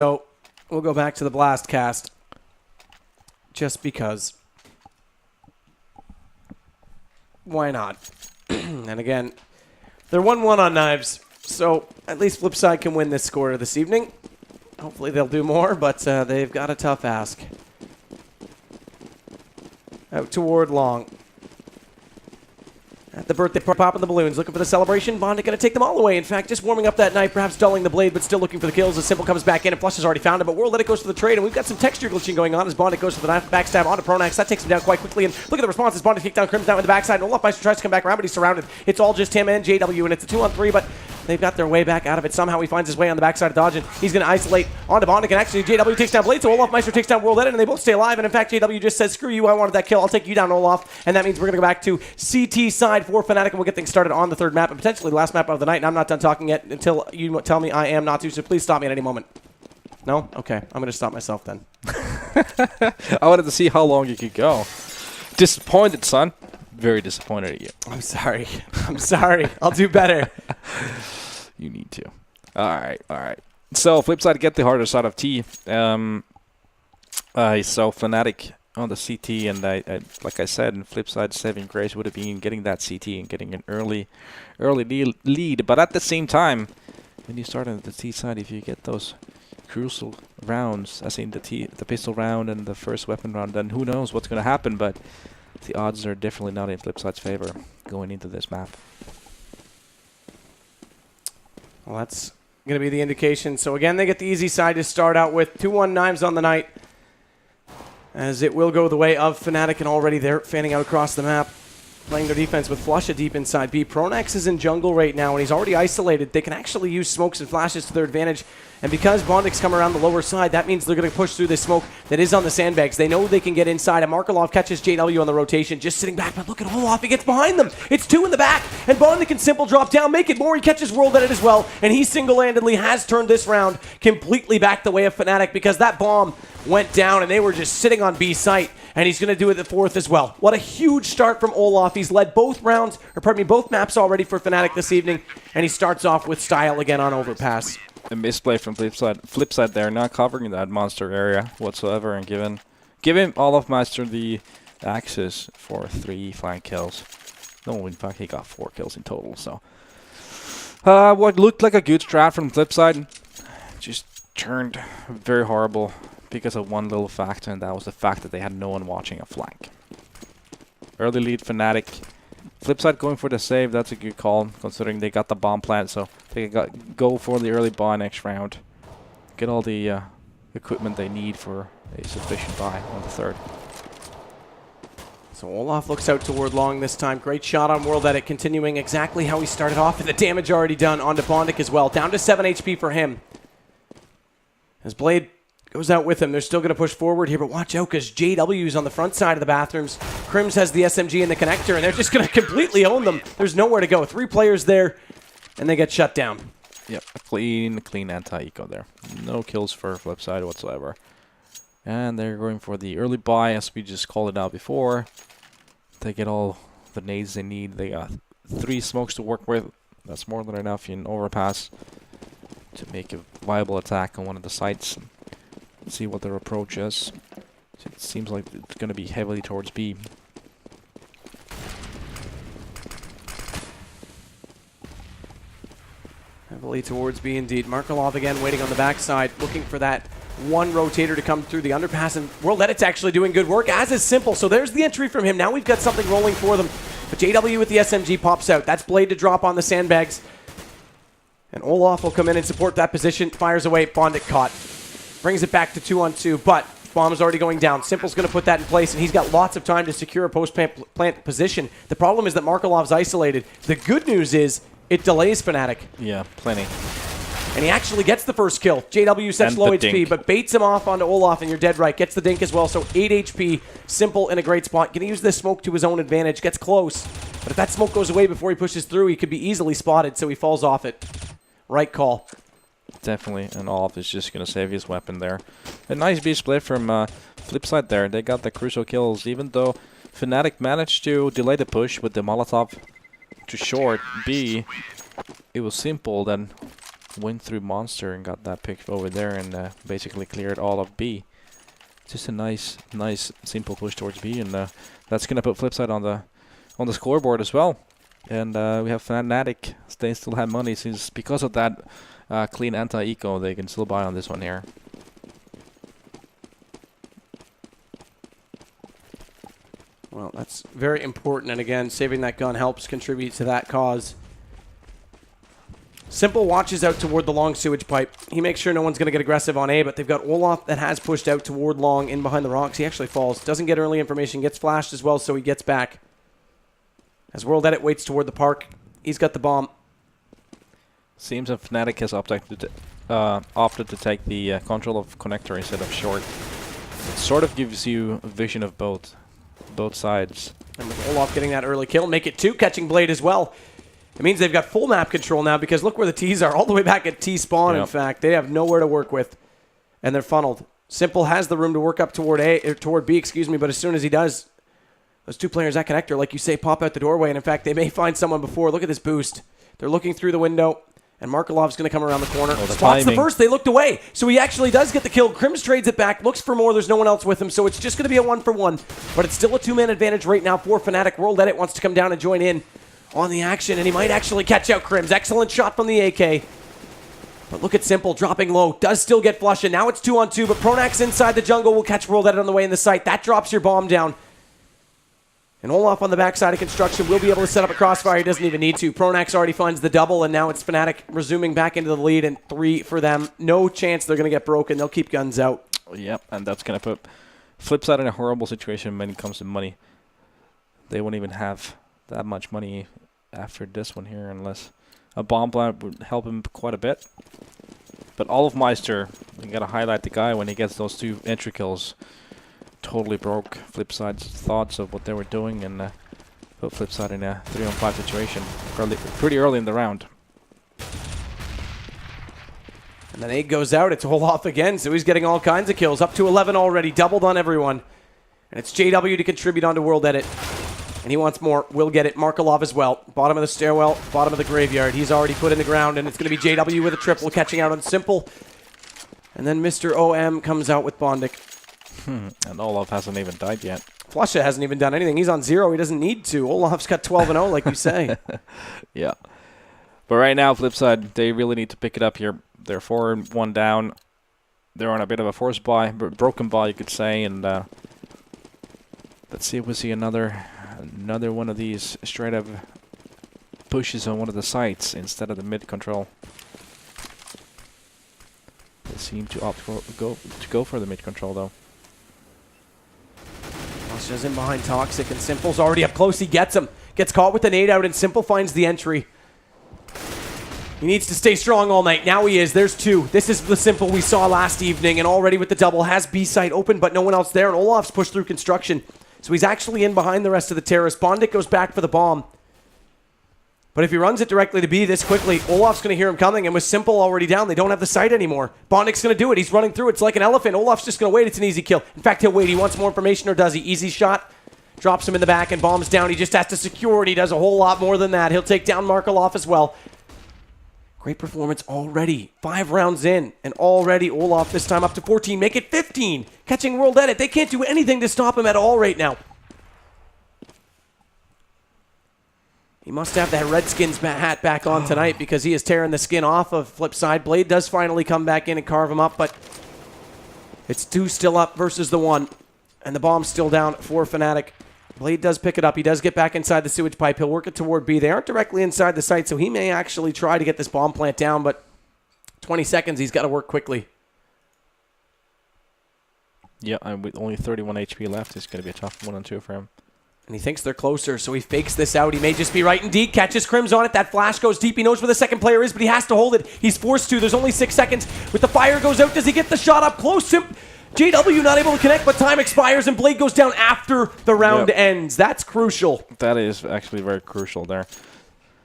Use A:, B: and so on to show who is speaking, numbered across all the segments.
A: So we'll go back to the blast cast just because. Why not? And again, they're 1-1 on knives, so at least FlipSid can win this score this evening. Hopefully they'll do more, but they've got a tough ask. Out toward long. At the birthday party, popping the balloons, looking for the celebration. Bondic going to take them all away. In fact, just warming up that knife, perhaps dulling the blade, but still looking for the kills. As Simple comes back in, and Flush has already found him, but World Let It goes for the trade, and we've got some texture glitching going on as Bondic goes for the knife backstab onto Pronax. That takes him down quite quickly, and look at the response as Bondic kicked down Crimson down with the backside, and Olafmeister tries to come back around, but he's surrounded. It's all just him and JW, and it's a 2-on-3, but they've got their way back out of it. Somehow he finds his way on the backside of Dodge, and he's going to isolate onto Bondic, and actually JW takes down Blade, so Olafmeister takes down World Edit, and they both stay alive, and in fact JW just says, screw you, I wanted that kill, I'll take you down, Olaf, and that means we're going to go back to CT side for Fnatic, and we'll get things started on the third map, and potentially the last map of the night, and I'm not done talking yet until you tell me I am not to, so please stop me at any moment. No? Okay, I'm going to stop myself then.
B: I wanted to see how long you could go. Disappointed, son. Very disappointed at you.
A: I'm sorry. I'm sorry. I'll do better.
B: You need to. Alright, alright. So, FlipSid get the harder side of T. So, Fnatic on the CT, and I like I said, in FlipSid saving grace would have been getting that CT and getting an early lead. But at the same time, when you start on the T side, if you get those crucial rounds, as in the pistol round and the first weapon round, then who knows what's going to happen. But the odds are definitely not in FlipSid's favor going into this map.
A: Well, that's going to be the indication. So again, they get the easy side to start out with. 2-1 knives on the night, as it will go the way of Fnatic, and already they're fanning out across the map, playing their defense with Flusha deep inside B. Pronax is in jungle right now, and he's already isolated. They can actually use smokes and flashes to their advantage, and because Bondic's come around the lower side, that means they're going to push through this smoke that is on the sandbags. They know they can get inside, and Markelov catches JW on the rotation, just sitting back, but look at Olaf, he gets behind them. It's two in the back, and Bondic and Simple drop down, make it more. He catches World Edit as well, and he single-handedly has turned this round completely back the way of Fnatic, because that bomb went down, and they were just sitting on B site, and he's going to do it the fourth as well. What a huge start from Olaf. He's led both rounds, or pardon me, both maps already for Fnatic this evening, and he starts off with style again on overpass.
B: A misplay from FlipSid there, not covering that monster area whatsoever, and giving Olafmeister the access for 3 flank kills. No, in fact, he got 4 kills in total. So, what looked like a good strat from FlipSid just turned very horrible because of one little factor, and that was the fact that they had no one watching a flank. Early lead Fnatic. FlipSid going for the save, that's a good call, considering they got the bomb plant, so they go for the early buy next round. Get all the equipment they need for a sufficient buy on the third.
A: So Olaf looks out toward long this time. Great shot on World Edit, continuing exactly how he started off, and the damage already done onto Bondic as well. Down to 7 HP for him. As Blade goes out with him, they're still going to push forward here, but watch out because JW's on the front side of the bathrooms. Crims has the SMG and the connector, and they're just going to completely own them. There's nowhere to go. 3 players there, and they get shut down.
B: Yep, a clean anti-eco there. No kills for FlipSid whatsoever. And they're going for the early buy, as we just called it out before. They get all the nades they need. They got 3 smokes to work with. That's more than enough in overpass to make a viable attack on one of the sites. See what their approach is. It seems like it's going to be heavily towards B.
A: Heavily towards B indeed. Markelov again waiting on the backside, looking for that one rotator to come through the underpass, and World Edit's actually doing good work, as is Simple. So there's the entry from him. Now we've got something rolling for them. But JW with the SMG pops out. That's Blade to drop on the sandbags. And Olaf will come in and support that position. Fires away. Bondic caught. Brings it back to 2-on-2, but bomb is already going down. Simple's going to put that in place, and he's got lots of time to secure a post-plant position. The problem is that Markelov's isolated. The good news is it delays Fnatic.
B: Yeah, plenty.
A: And he actually gets the first kill. JW sets low HP,
B: dink,
A: but baits him off onto Olaf, and you're dead right. Gets the dink as well, so 8 HP. Simple in a great spot. Going to use this smoke to his own advantage. Gets close. But if that smoke goes away before he pushes through, he could be easily spotted, so he falls off it. Right call.
B: Definitely, and Olaf is just going to save his weapon there. A nice B split from FlipSid there. They got the crucial kills, even though Fnatic managed to delay the push with the Molotov to short B. It was Simple then went through Monster and got that pick over there and basically cleared all of B. Just a nice simple push towards B, and that's gonna put FlipSid on the scoreboard as well. And we have Fnatic. They still have money since because of that clean anti-eco, they can still buy on this one here.
A: Well, that's very important, and again, saving that gun helps contribute to that cause. Simple watches out toward the long sewage pipe. He makes sure no one's going to get aggressive on A, but they've got Olaf that has pushed out toward long in behind the rocks. He actually falls. Doesn't get early information. Gets flashed as well, so he gets back. As World Edit waits toward the park, he's got the bomb.
B: Seems that Fnatic has opted to take the control of connector instead of short. It sort of gives you a vision of both sides.
A: And with Olaf getting that early kill, make it 2, catching Blade as well. It means they've got full map control now because look where the T's are, all the way back at T spawn, in fact. They have nowhere to work with, and they're funneled. Simple has the room to work up toward B, excuse me, but as soon as he does, those 2 players at connector, like you say, pop out the doorway, and in fact, they may find someone before. Look at this boost. They're looking through the window, and Markelov's going to come around the corner. Spots the first, they looked away, so he actually does get the kill. Crims trades it back, looks for more, there's no one else with him, so it's just going to be a 1-for-1, but it's still a 2-man advantage right now for Fnatic. World Edit wants to come down and join in on the action, and he might actually catch out Crims. Excellent shot from the AK. But look at Simple dropping low. Does still get flushed, and now it's 2-on-2, but Pronax inside the jungle will catch World Edit on the way in the site. That drops your bomb down. And Olaf on the backside of construction will be able to set up a crossfire. He doesn't even need to. Pronax already finds the double, and now it's Fnatic resuming back into the lead, and 3 for them. No chance they're going to get broken. They'll keep guns out.
B: Yep, and that's going to put FlipSid in a horrible situation when it comes to money. They won't even have that much money after this one here unless a bomb plant would help him quite a bit. But Olafmeister, you gotta highlight the guy when he gets those 2 entry kills. Totally broke FlipSid's thoughts of what they were doing and put FlipSid in a 3-on-5 situation pretty early in the round.
A: And then 8 goes out. It's Olaf again, so he's getting all kinds of kills. Up to 11 already, doubled on everyone. And it's JW to contribute onto World Edit. And he wants more. Will get it. Markelov as well. Bottom of the stairwell, bottom of the graveyard. He's already put in the ground, and it's going to be JW with a triple, catching out on Simple. And then Mr. OM comes out with Bondic.
B: And Olaf hasn't even died yet.
A: Flusha hasn't even done anything. He's on 0. He doesn't need to. Olaf's got 12-0, like you say.
B: Yeah. But right now, FlipSid, they really need to pick it up here. They're 4-1 down. They're on a bit of a force buy, broken buy, you could say. And let's see if we see another one of these straight up pushes on one of the sites instead of the mid control. They seem to opt for go for the mid control though.
A: Flusha's in behind Toxic, and Simple's already up close. He gets him. Gets caught with the nade out, and Simple finds the entry. He needs to stay strong all night. Now he is. There's 2. This is the Simple we saw last evening, and already with the double has B site open, but no one else there, and Olaf's pushed through construction. So he's actually in behind the rest of the terrorists. Bondic goes back for the bomb. But if he runs it directly to B this quickly, Olaf's going to hear him coming, and with Simple already down, they don't have the sight anymore. Bondic's going to do it. He's running through. It's like an elephant. Olaf's just going to wait. It's an easy kill. In fact, he'll wait. He wants more information, or does he? Easy shot. Drops him in the back, and bombs down. He just has to secure it. He does a whole lot more than that. He'll take down Markelov as well. Great performance already. 5 rounds in, and already Olaf this time up to 14. Make it 15. Catching World Edit. They can't do anything to stop him at all right now. He must have that Redskins hat back on tonight because he is tearing the skin off of FlipSid. Blade does finally come back in and carve him up, but it's 2 still up versus the 1. And the bomb's still down for Fnatic. Blade does pick it up. He does get back inside the sewage pipe. He'll work it toward B. They aren't directly inside the site, so he may actually try to get this bomb plant down, but 20 seconds, he's got to work quickly.
B: Yeah, and with only 31 HP left, it's going to be a tough 1-on-2 for him.
A: And he thinks they're closer, so he fakes this out. He may just be right indeed. Catches Crims on it. That flash goes deep. He knows where the second player is, but he has to hold it. He's forced to. There's only 6 seconds. With the fire goes out, does he get the shot up close? JW not able to connect, but time expires, and Blade goes down after the round ends. That's crucial.
B: That is actually very crucial there.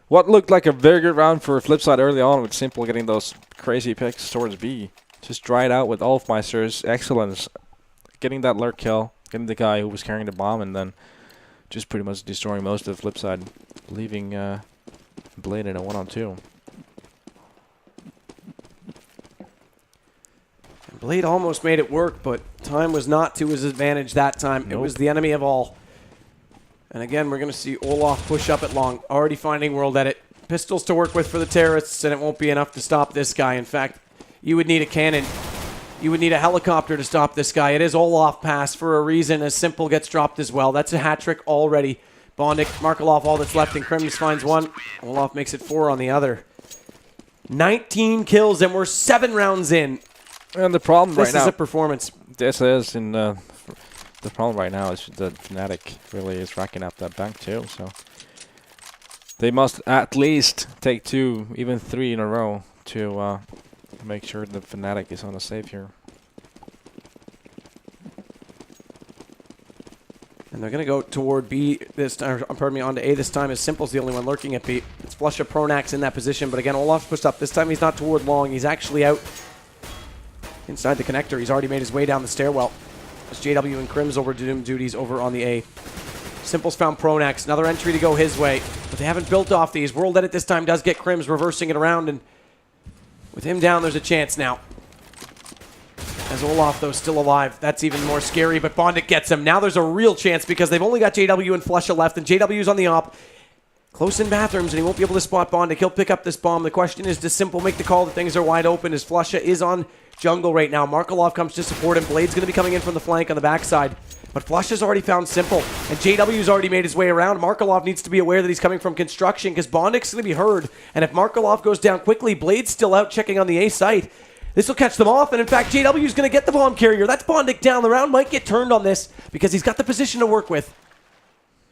B: What looked like a very good round for FlipSid early on, with Simple getting those crazy picks towards B. Just dried out with Olafmeister's excellence. Getting that lurk kill, getting the guy who was carrying the bomb, and then just pretty much destroying most of FlipSid, leaving Blade in a 1-on-2.
A: Blade almost made it work, but time was not to his advantage that time. It was the enemy of all. And again, we're going to see Olaf push up at long, already finding World Edit. Pistols to work with for the terrorists, and it won't be enough to stop this guy. In fact, you would need a cannon. You would need a helicopter to stop this guy. It is Olaf pass for a reason, as Simple gets dropped as well. That's a hat trick already. Bondic, Markelov, all that's left, and Krims finds one. Olaf makes it 4 on the other. 19 kills, and we're 7 rounds in.
B: And the problem right now...
A: This is a performance.
B: This is, and the problem right now is that Fnatic really is racking up that bank too, so... They must at least take 2, even 3 in a row to make sure that Fnatic is on a save here.
A: And they're going to go toward B this time, pardon me, onto A this time, as Simple's the only one lurking at B. It's Flusha Pronax in that position, but again, Olaf's pushed up. This time he's not toward long. He's actually out inside the connector. He's already made his way down the stairwell. As JW and Krims over doom duties over on the A. Simple's found Pronax. Another entry to go his way, but they haven't built off these. World Edit this time does get Krims reversing it around, and with him down, there's a chance now. As Olaf, though, still alive. That's even more scary, but Bondic gets him. Now there's a real chance because they've only got JW and Flusha left, and JW's on the op. Close in bathrooms, and he won't be able to spot Bondic. He'll pick up this bomb. The question is, does Simple make the call that things are wide open, as Flusha is on jungle right now. Markelov comes to support him. Blade's going to be coming in from the flank on the backside. But Flusha's already found Simple, and JW's already made his way around. Markelov needs to be aware that he's coming from construction because Bondic's going to be heard. And if Markelov goes down quickly, Blade's still out checking on the A site. This will catch them off, and in fact, JW's going to get the bomb carrier. That's Bondic down. The round might get turned on this because he's got the position to work with.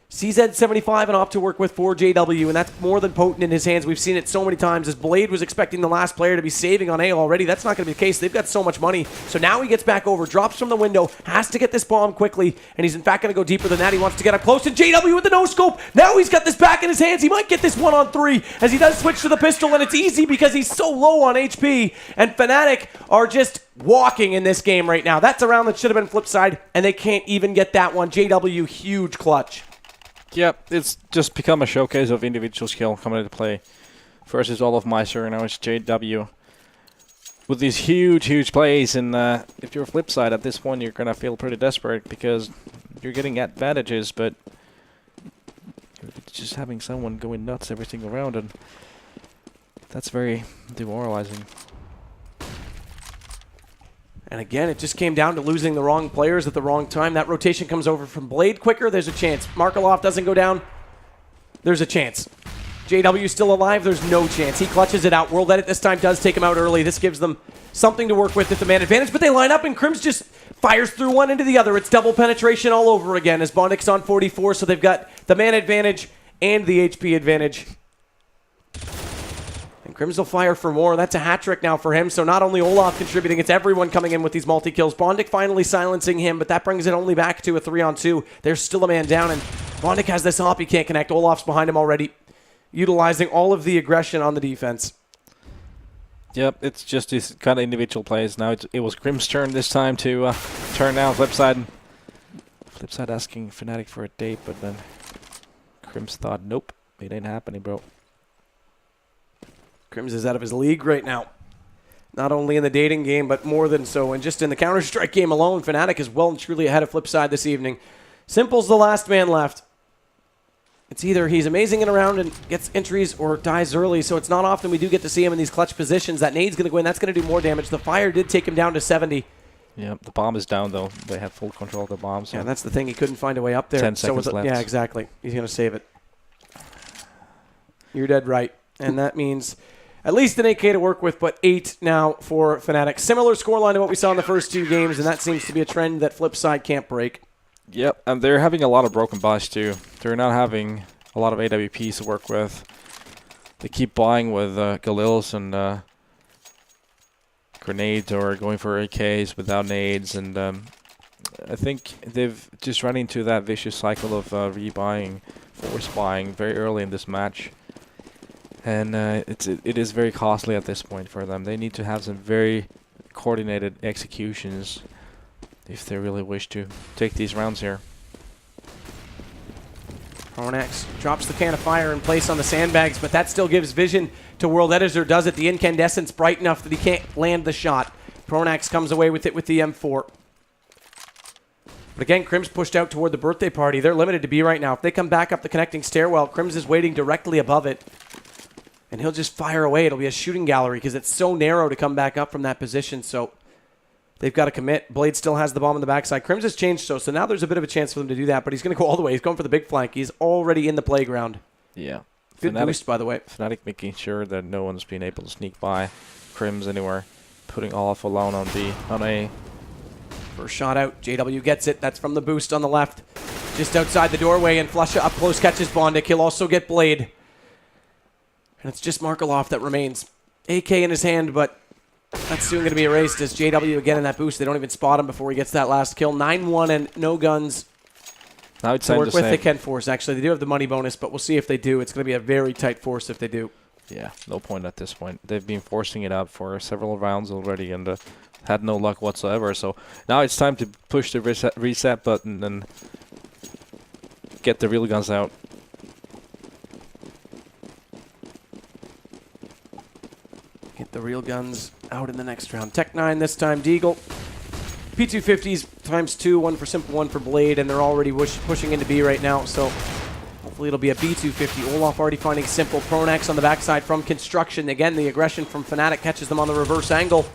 A: CZ75 and opt to work with for JW, and that's more than potent in his hands. We've seen it so many times, as Blade was expecting the last player to be saving on A already. That's not going to be the case. They've got so much money. So now he gets back over, drops from the window, has to get this bomb quickly, and he's in fact going to go deeper than that. He wants to get up close, and JW with the no-scope. Now he's got this back in his hands. He might get this 1-on-3 as he does switch to the pistol, and it's easy because he's so low on HP, and Fnatic are just walking in this game right now. That's a round that should have been FlipSid, and they can't even get that one. JW, huge clutch.
B: Yep, it's just become a showcase of individual skill coming into play. First is Olaf Meister, and now it's JW. With these huge plays, and if you're FlipSid at this point, you're going to feel pretty desperate because you're getting advantages, but you're just having someone going nuts every single round, and that's very demoralizing.
A: And again, it just came down to losing the wrong players at the wrong time. That rotation comes over from Blade quicker. There's a chance. Markelov doesn't go down. There's a chance. JW still alive. There's no chance. He clutches it out. World Edit this time does take him out early. This gives them something to work with at the man advantage, but they line up, and Krims just fires through one into the other. It's double penetration all over again as Bondic's on 44, so they've got the man advantage and the HP advantage. And Krims will fire for more. That's a hat trick now for him. So not only Olaf contributing, it's everyone coming in with these multi-kills. Bondic finally silencing him, but that brings it only back to a 3-on-2. There's still a man down, and Bondic has this op. He can't connect. Olaf's behind him already, utilizing all of the aggression on the defense.
B: Yep, it's just these kind of individual plays. Now it was Krims' turn this time to turn down FlipSid. FlipSid asking Fnatic for a date, but then Krims thought, nope, it ain't happening, bro.
A: Krims is out of his league right now. Not only in the dating game, but more than so. And just in the Counter-Strike game alone, Fnatic is well and truly ahead of FlipSid this evening. Simple's the last man left. It's either he's amazing in a round and gets entries or dies early, so it's not often we do get to see him in these clutch positions. That nade's going to go in. That's going to do more damage. The fire did take him down to 70.
B: Yeah, the bomb is down, though. They have full control of the bomb. So
A: yeah, that's the thing. He couldn't find a way up there.
B: 10 seconds left.
A: Yeah, exactly. He's going to save it. You're dead right. And that means at least an 8K to work with, but 8 now for Fnatic. Similar scoreline to what we saw in the first 2 games, and that seems to be a trend that FlipSid can't break.
B: Yep, and they're having a lot of broken buys, too. They're not having a lot of AWPs to work with. They keep buying with Galils and grenades, or going for AKs without nades, and I think they've just run into that vicious cycle of rebuying, force buying very early in this match. And it is very costly at this point for them. They need to have some very coordinated executions if they really wish to take these rounds here.
A: Pronax drops the can of fire in place on the sandbags, but that still gives vision to World Editor. Does it? The incandescent's bright enough that he can't land the shot. Pronax comes away with it with the M4. But again, Crim's pushed out toward the birthday party. They're limited to B right now. If they come back up the connecting stairwell, Crims is waiting directly above it. And he'll just fire away. It'll be a shooting gallery because it's so narrow to come back up from that position. So they've got to commit. Blade still has the bomb on the backside. Crims has changed, so now there's a bit of a chance for them to do that. But he's going to go all the way. He's going for the big flank. He's already in the playground.
B: Yeah.
A: Good boost, by the way.
B: Fnatic making sure that no one's been able to sneak by Crims anywhere. Putting Olaf alone on B, on A.
A: First shot out. JW gets it. That's from the boost on the left. Just outside the doorway, and Flusha up close catches Bondic. He'll also get Blade. And it's just Markelov that remains. AK in his hand, but that's soon going to be erased as JW again in that boost. They don't even spot him before he gets that last kill. 9-1 and no guns
B: Now it's
A: to
B: time
A: work
B: to
A: with.
B: say,
A: They can force, actually. They do have the money bonus, but we'll see if they do. It's going to be a very tight force if they do.
B: yeah, no point at this point. They've been forcing it out for several rounds already and had no luck whatsoever. So now it's time to push the reset button and get the real guns out.
A: Get the real guns out in the next round. Tech-9 this time, Deagle. P250s times 2, one for Simple, one for Blade, and they're already pushing into B right now, so hopefully it'll be a B250. Olaf already finding Simple. Pronax on the backside from Construction. Again, the aggression from Fnatic catches them on the reverse angle,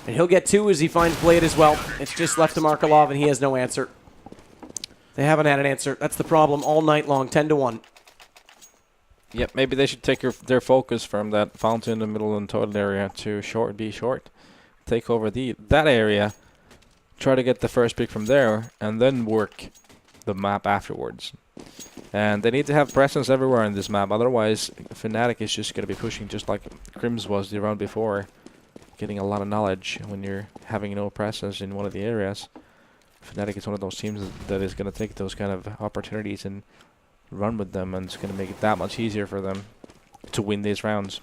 A: and he'll get 2 as he finds Blade as well. It's just left to Markelov, and he has no answer. They haven't had an answer. That's the problem all night long, 10-1.
B: Yep, maybe they should take their focus from that fountain in the middle and toilet area to B short. Take over that area, try to get the first pick from there, and then work the map afterwards. And they need to have presence everywhere in this map, otherwise Fnatic is just going to be pushing just like Crims was the round before, getting a lot of knowledge when you're having no presence in one of the areas. Fnatic is one of those teams that is going to take those kind of opportunities and run with them, and it's going to make it that much easier for them to win these rounds.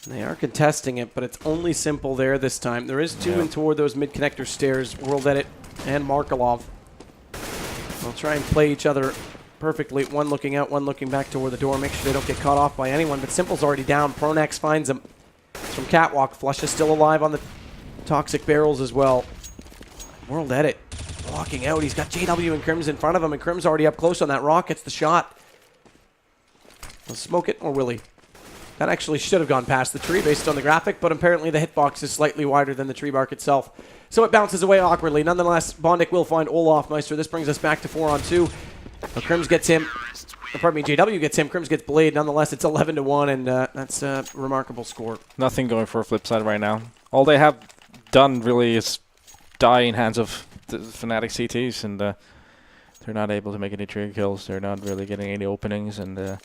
A: They are contesting it, but it's only Simple there this time. There is 2 in toward those mid-connector stairs, World Edit and Markelov. They'll try and play each other perfectly. One looking out, one looking back toward the door. Make sure they don't get caught off by anyone, but Simple's already down. Pronax finds him. It's from Catwalk. Flush is still alive on the toxic barrels as well. World Edit walking out. He's got JW and Crims in front of him, and Crims already up close on that rock. Gets the shot. Will smoke it, or will he? That actually should have gone past the tree based on the graphic, but apparently the hitbox is slightly wider than the tree bark itself. So it bounces away awkwardly. Nonetheless, Bondic will find Olaf Meister. This brings us back to 4-on-2. Crims gets him. Pardon me, JW gets him. Crims gets Blade. Nonetheless, it's 11-1, and that's a remarkable score.
B: Nothing going for a FlipSid right now. All they have done really is die in hands of the Fnatic CTs, and they're not able to make any trigger kills. They're not really getting any openings, and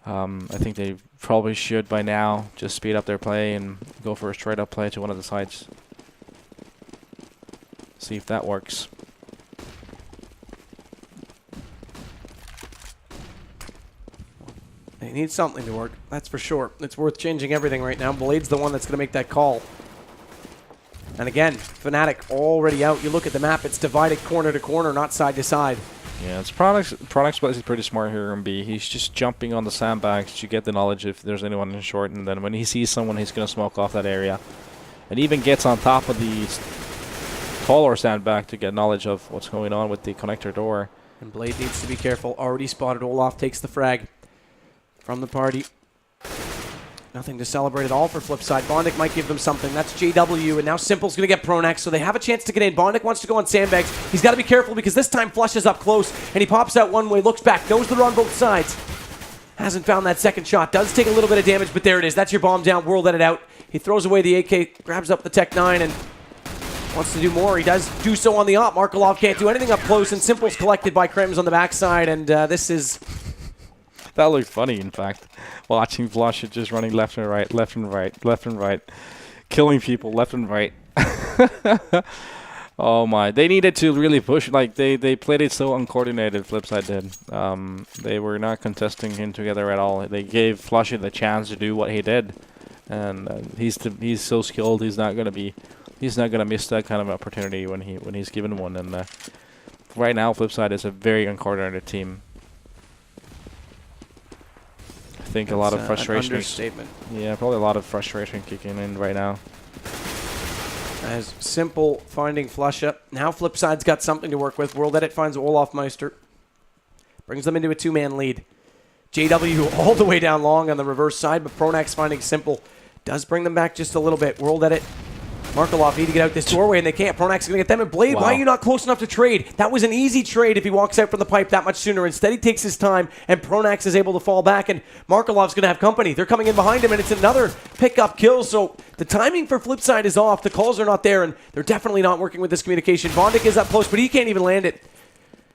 B: I think they probably should by now just speed up their play and go for a straight up play to one of the sides. See if that works.
A: They need something to work, that's for sure. It's worth changing everything right now. Blade's the one that's going to make that call. And again, Fnatic already out. You look at the map, it's divided corner to corner, not side to side.
B: Yeah, it's Products is pretty smart here in B. He's just jumping on the sandbags to get the knowledge if there's anyone in short, and then when he sees someone, he's going to smoke off that area. And even gets on top of the taller sandbag to get knowledge of what's going on with the connector door.
A: And Blade needs to be careful. Already spotted. Olaf takes the frag from the party. Nothing to celebrate at all for FlipSid. Bondic might give them something. That's JW, and now Simple's going to get Pronax, so they have a chance to get in. Bondic wants to go on sandbags. He's got to be careful because this time Flush is up close, and he pops out one way, looks back, knows they're on both sides. Hasn't found that second shot. Does take a little bit of damage, but there it is. That's your bomb down. World Edit out. He throws away the AK, grabs up the Tech-9, and wants to do more. He does do so on the op. Markelov can't do anything up close, and Simple's collected by Crims on the backside, and this is...
B: That looked funny, in fact. Watching Flush just running left and right, left and right, left and right. Killing people left and right. Oh my. They needed to really push. Like, they played it so uncoordinated, FlipSid did. They were not contesting him together at all. They gave Flush the chance to do what he did. And he's so skilled, he's not gonna miss that kind of opportunity when he's given one. And right now, FlipSid is a very uncoordinated team. think a lot of frustration.
A: An understatement.
B: Yeah, probably a lot of frustration kicking in right now.
A: As Simple finding flush up. Now FlipSide's got something to work with. World Edit finds Olaf Meister. Brings them into a 2-man lead. JW all the way down long on the reverse side, but Pronax finding Simple does bring them back just a little bit. World Edit, Markelov need to get out this doorway, and they can't. Pronax is going to get them. And Blade, why are you not close enough to trade? That was an easy trade if he walks out from the pipe that much sooner. Instead, he takes his time, and Pronax is able to fall back, and Markelov's going to have company. They're coming in behind him, and it's another pickup kill. So the timing for FlipSide is off. The calls are not there, and they're definitely not working with this communication. Bondic is up close, but he can't even land it.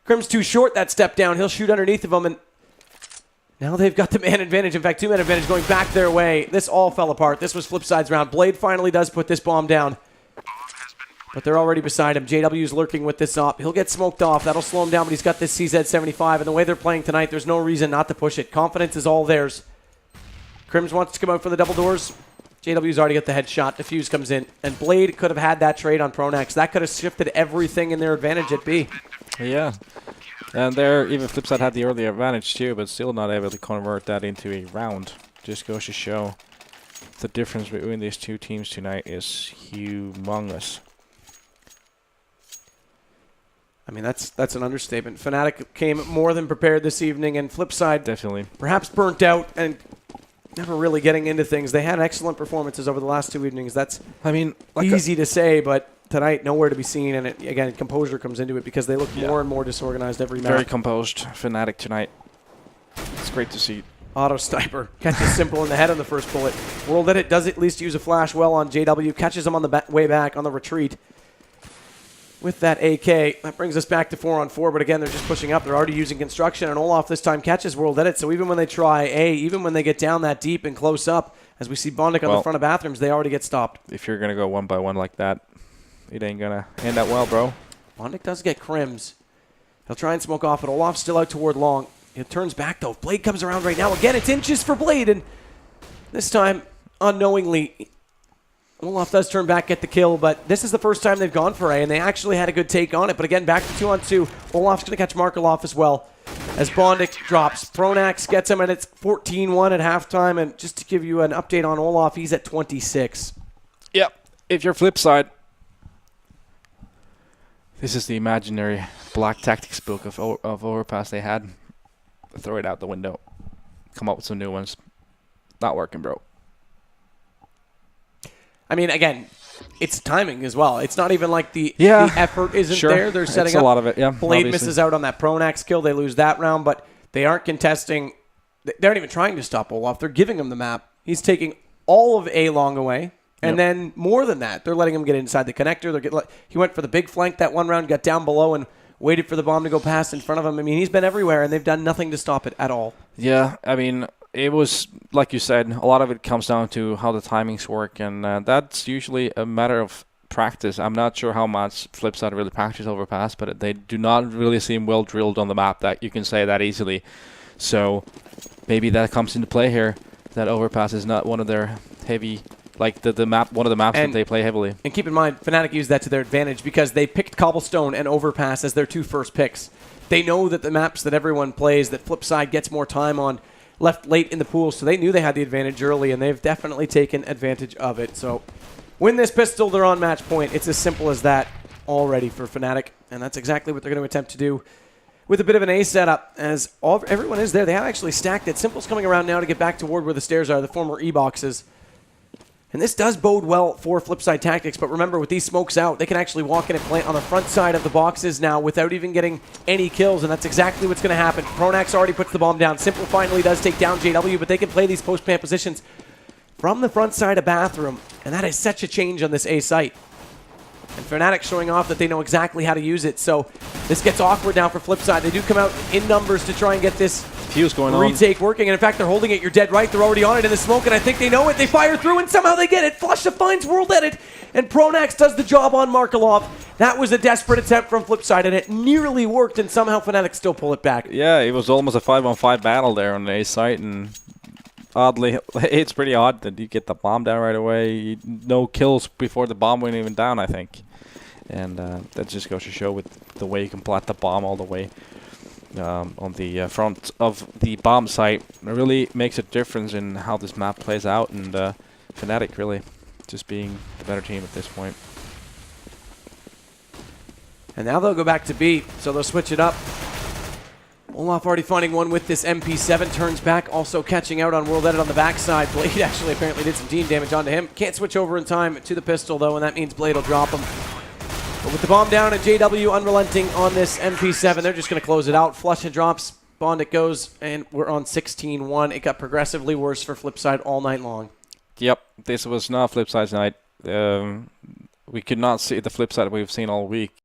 A: Crim's too short that step down. He'll shoot underneath of him, and now they've got the man advantage. In fact, 2-man advantage going back their way. This all fell apart. This was FlipSide's round. Blade finally does put this bomb down. But they're already beside him. JW's lurking with this op. He'll get smoked off. That'll slow him down, but he's got this CZ75. And the way they're playing tonight, there's no reason not to push it. Confidence is all theirs. Crims wants to come out for the double doors. JW's already got the headshot. Diffuse comes in. And Blade could have had that trade on Pronax. That could have shifted everything in their advantage at B.
B: Yeah. And there, even FlipSide had the early advantage too, but still not able to convert that into a round. Just goes to show the difference between these two teams tonight is humongous.
A: I mean, that's an understatement. Fnatic came more than prepared this evening, and FlipSide
B: definitely
A: perhaps burnt out and never really getting into things. They had excellent performances over the last 2 evenings. That's easy to say, but tonight, nowhere to be seen, and again, composure comes into it because they look more and more disorganized every match.
B: Very composed Fnatic tonight. It's great to see.
A: Auto Sniper catches Simple in the head on the first bullet. World Edit does at least use a flash well on JW, catches him on the way back on the retreat with that AK. That brings us back to 4-on-4, but again, they're just pushing up. They're already using construction, and Olaf this time catches World Edit, so even when they try A, even when they get down that deep and close up, as we see Bondic on the front of bathrooms, they already get stopped.
B: If you're going to go 1-by-1 like that, it ain't going to end that well, bro.
A: Bondic does get Crims. He'll try and smoke off, but Olaf's still out toward long. It turns back, though. Blade comes around right now. Again, it's inches for Blade, and this time, unknowingly, Olaf does turn back, get the kill, but this is the first time they've gone for A, and they actually had a good take on it. But again, back to 2-on-2. Olaf's going to catch Markelov as well, as Bondic drops. Pronax gets him, and it's 14-1 at halftime. And just to give you an update on Olaf, he's at 26.
B: Yep. If you're FlipSide, this is the imaginary black tactics book of overpass they had. Throw it out the window. Come up with some new ones. Not working, bro.
A: I mean, again, it's timing as well. It's not even like the effort isn't there. They're setting up.
B: A lot of it, yeah.
A: Blade misses out on that Pronax kill. They lose that round, but they aren't contesting. They aren't even trying to stop Olaf. They're giving him the map. He's taking all of A long away. And then more than that, they're letting him get inside the connector. He went for the big flank that one round, got down below, and waited for the bomb to go past in front of him. I mean, he's been everywhere, and they've done nothing to stop it at all. Yeah,
B: I mean, it was, like you said, a lot of it comes down to how the timings work, and that's usually a matter of practice. I'm not sure how much FlipSide really practice overpass, but they do not really seem well drilled on the map that you can say that easily. So maybe that comes into play here, that overpass is not one of their heavy... Like the map, one of the maps that they play heavily.
A: And keep in mind, Fnatic used that to their advantage because they picked Cobblestone and Overpass as their 2 first picks. They know that the maps that everyone plays, that FlipSide gets more time on, left late in the pool, so they knew they had the advantage early, and they've definitely taken advantage of it. So win this pistol, they're on match point. It's as simple as that already for Fnatic, and that's exactly what they're going to attempt to do with a bit of an A setup, as everyone is there. They have actually stacked it. Simple's coming around now to get back toward where the stairs are, the former E-boxes. And this does bode well for FlipSide tactics, but remember, with these smokes out, they can actually walk in and plant on the front side of the boxes now without even getting any kills, and that's exactly what's going to happen. Pronax already puts the bomb down. Simple finally does take down JW, but they can play these post-plant positions from the front side of Bathroom, and that is such a change on this A site. And Fnatic showing off that they know exactly how to use it, so this gets awkward now for FlipSide. They do come out in numbers to try and get this retake working, and in fact, they're holding it. You're dead right. They're already on it in the smoke, and I think they know it. They fire through, and somehow they get it. Flusha finds World Edit, and Pronax does the job on Markelov. That was a desperate attempt from FlipSide, and it nearly worked, and somehow Fnatic still pull it back.
B: Yeah, it was almost a 5-on-5 battle there on the A site, and oddly, it's pretty odd that you get the bomb down right away. No kills before the bomb went even down, I think. And that just goes to show with the way you can plant the bomb all the way on the front of the bomb site. It really makes a difference in how this map plays out, and Fnatic really just being the better team at this point.
A: And now they'll go back to B, so they'll switch it up. Olaf already finding one with this MP7, turns back, also catching out on World Edit on the backside. Blade actually apparently did some team damage onto him. Can't switch over in time to the pistol though, and that means Blade will drop him. But with the bomb down and JW unrelenting on this MP7, they're just going to close it out. Flush and drops, Bond it goes, and we're on 16-1. It got progressively worse for FlipSid all night long.
B: Yep, this was not FlipSide's night. We could not see the FlipSide we've seen all week.